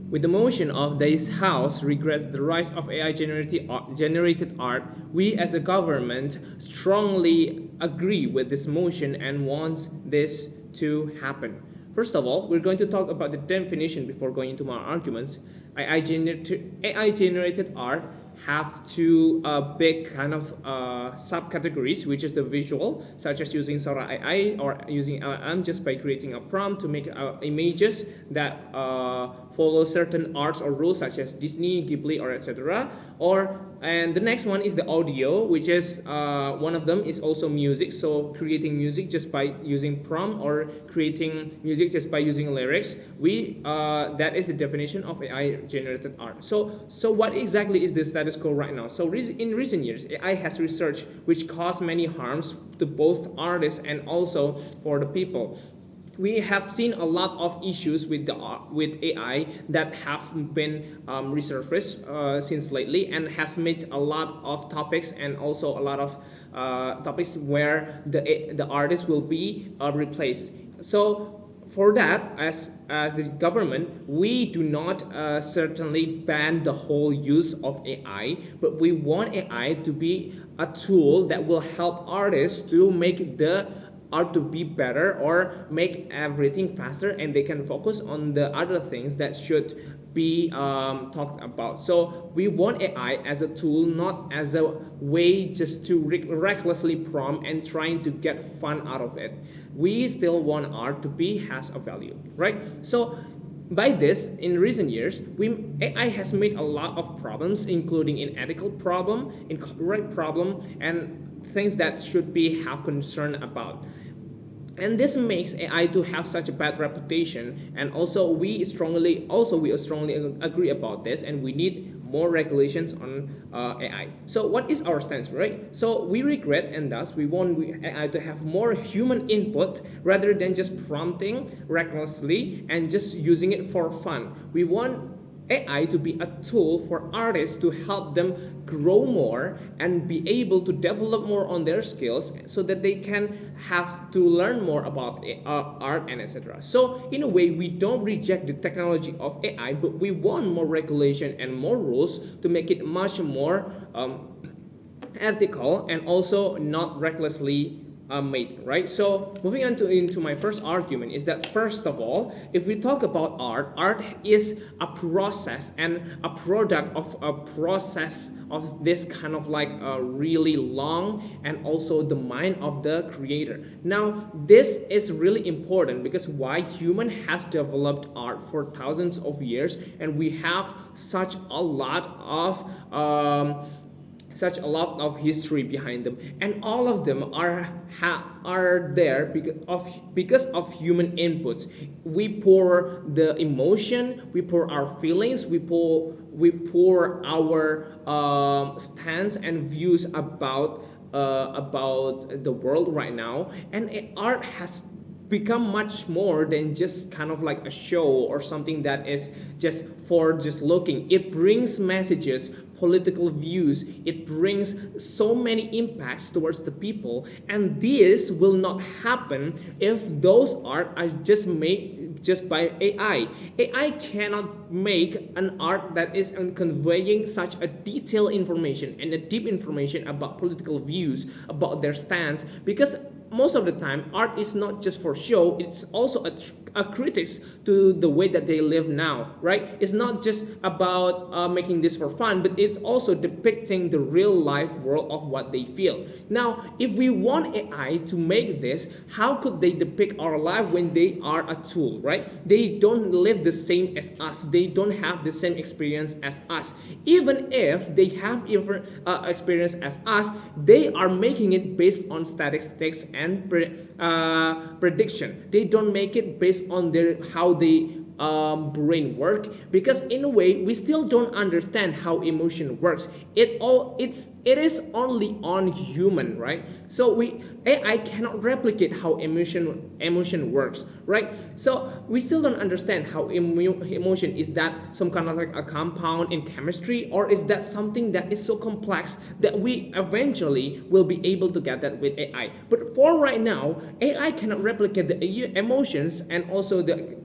With the motion of this House regrets the rise of AI generated art, we as a government strongly agree with this motion and wants this to happen. First of all, we're going to talk about the definition before going into my arguments. AI generated art have two big kind of subcategories, which is the visual, such as using Sora AI or using LLM just by creating a prompt to make images that follow certain arts or rules, such as Disney, Ghibli, or etc. And the next one is the audio, which is one of them is also music. So creating music just by using prompt or creating music just by using lyrics. That is the definition of AI generated art. So what exactly is the status quo right now? So in recent years, AI has research which caused many harms to both artists and also for the people. We have seen a lot of issues with AI that have been resurfaced since lately, and has made a lot of topics and also a lot of topics where the artist will be replaced. So for that, as the government, we do not certainly ban the whole use of AI, but we want AI to be a tool that will help artists to make the art to be better or make everything faster, and they can focus on the other things that should be talked about. So we want AI as a tool, not as a way just to recklessly prompt and trying to get fun out of it. We still want art to be has a value, right? So by this, in recent years, AI has made a lot of problems, including in ethical problem, in copyright problem, and things that should be have concern about. And this makes AI to have such a bad reputation, and also we strongly agree about this, and we need more regulations on AI. So what is our stance, right? So we regret, and thus we want AI to have more human input rather than just prompting recklessly and just using it for fun. We want AI to be a tool for artists to help them grow more and be able to develop more on their skills so that they can have to learn more about art and etc. So in a way, we don't reject the technology of AI, but we want more regulation and more rules to make it much more ethical and also not recklessly made, right? So moving on into my first argument is that, first of all, if we talk about art is a process and a product of a process of this kind of like a really long, and also the mind of the creator. Now this is really important because why human has developed art for thousands of years, and we have such a lot of history behind them, and all of them are there because of human inputs. We pour the emotion, we pour our feelings, we pour our stance and views about the world right now, and art has become much more than just kind of like a show or something that is just for just looking. It brings messages, political views, it brings so many impacts towards the people, and this will not happen if those art are just made just by AI. AI cannot make an art that is conveying such a detailed information and a deep information about political views, about their stance, because most of the time art is not just for show, it's also a critics to the way that they live now, right? It's not just about making this for fun, but it's also depicting the real life world of what they feel. Now if we want AI to make this, how could they depict our life when they are a tool, right? They don't live the same as us, they don't have the same experience as us. Even if they have experience as us, they are making it based on statistics and prediction. They don't make it based on how they brain work, because in a way we still don't understand how emotion works. It is only on human, right? So AI cannot replicate how emotion works, right? So we still don't understand how emotion is that some kind of like a compound in chemistry, or is that something that is so complex that we eventually will be able to get that with AI. But for right now, AI cannot replicate the emotions and also the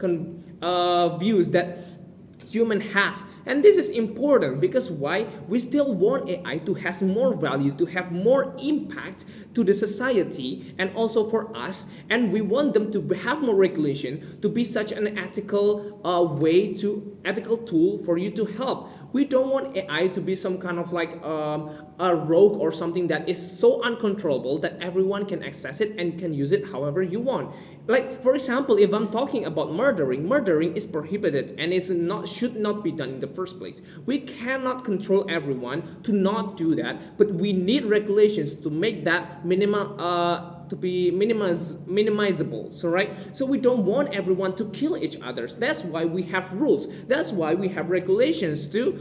views that human has. And this is important because why? We still want AI to have more value, to have more impact to the society and also for us. And we want them to have more regulation, to be such an ethical ethical tool for you to help. We don't want AI to be some kind of like a rogue or something that is so uncontrollable that everyone can access it and can use it however you want. Like for example, if I'm talking about murdering is prohibited and is not should not be done in the first place. We cannot control everyone to not do that, but we need regulations to make that to be minimizable. So right, so we don't want everyone to kill each other. That's why we have rules, that's why we have regulations to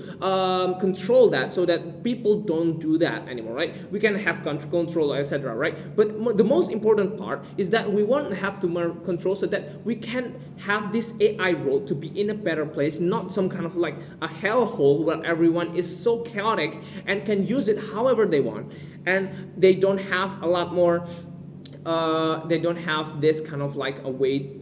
control that, so that people don't do that anymore, right? We can have control, etc., right? But the most important part is that we want to have to control so that we can have this AI role to be in a better place, not some kind of like a hellhole where everyone is so chaotic and can use it however they want, and they don't have a lot more they don't have this kind of like a way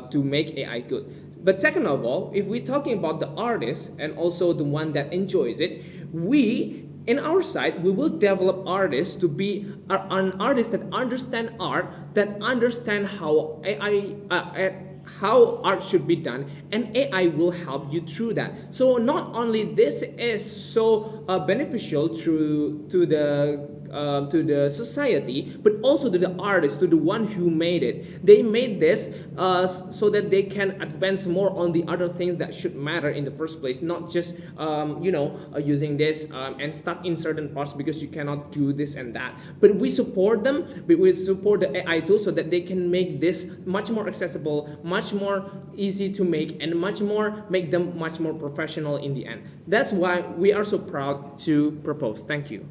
to make AI good. But second of all, if we're talking about the artist and also the one that enjoys it, we in our side we will develop artists to be an artist that understand art, that understand how how art should be done, and AI will help you through that. So not only this is so beneficial to the society, but also to the artist, to the one who made it. They made this so that they can advance more on the other things that should matter in the first place, not just using this and stuck in certain parts because you cannot do this and that. But we support them, but we support the AI tools so that they can make this much more accessible, much more easy to make, and make them much more professional in the end. That's why we are so proud to propose. Thank you.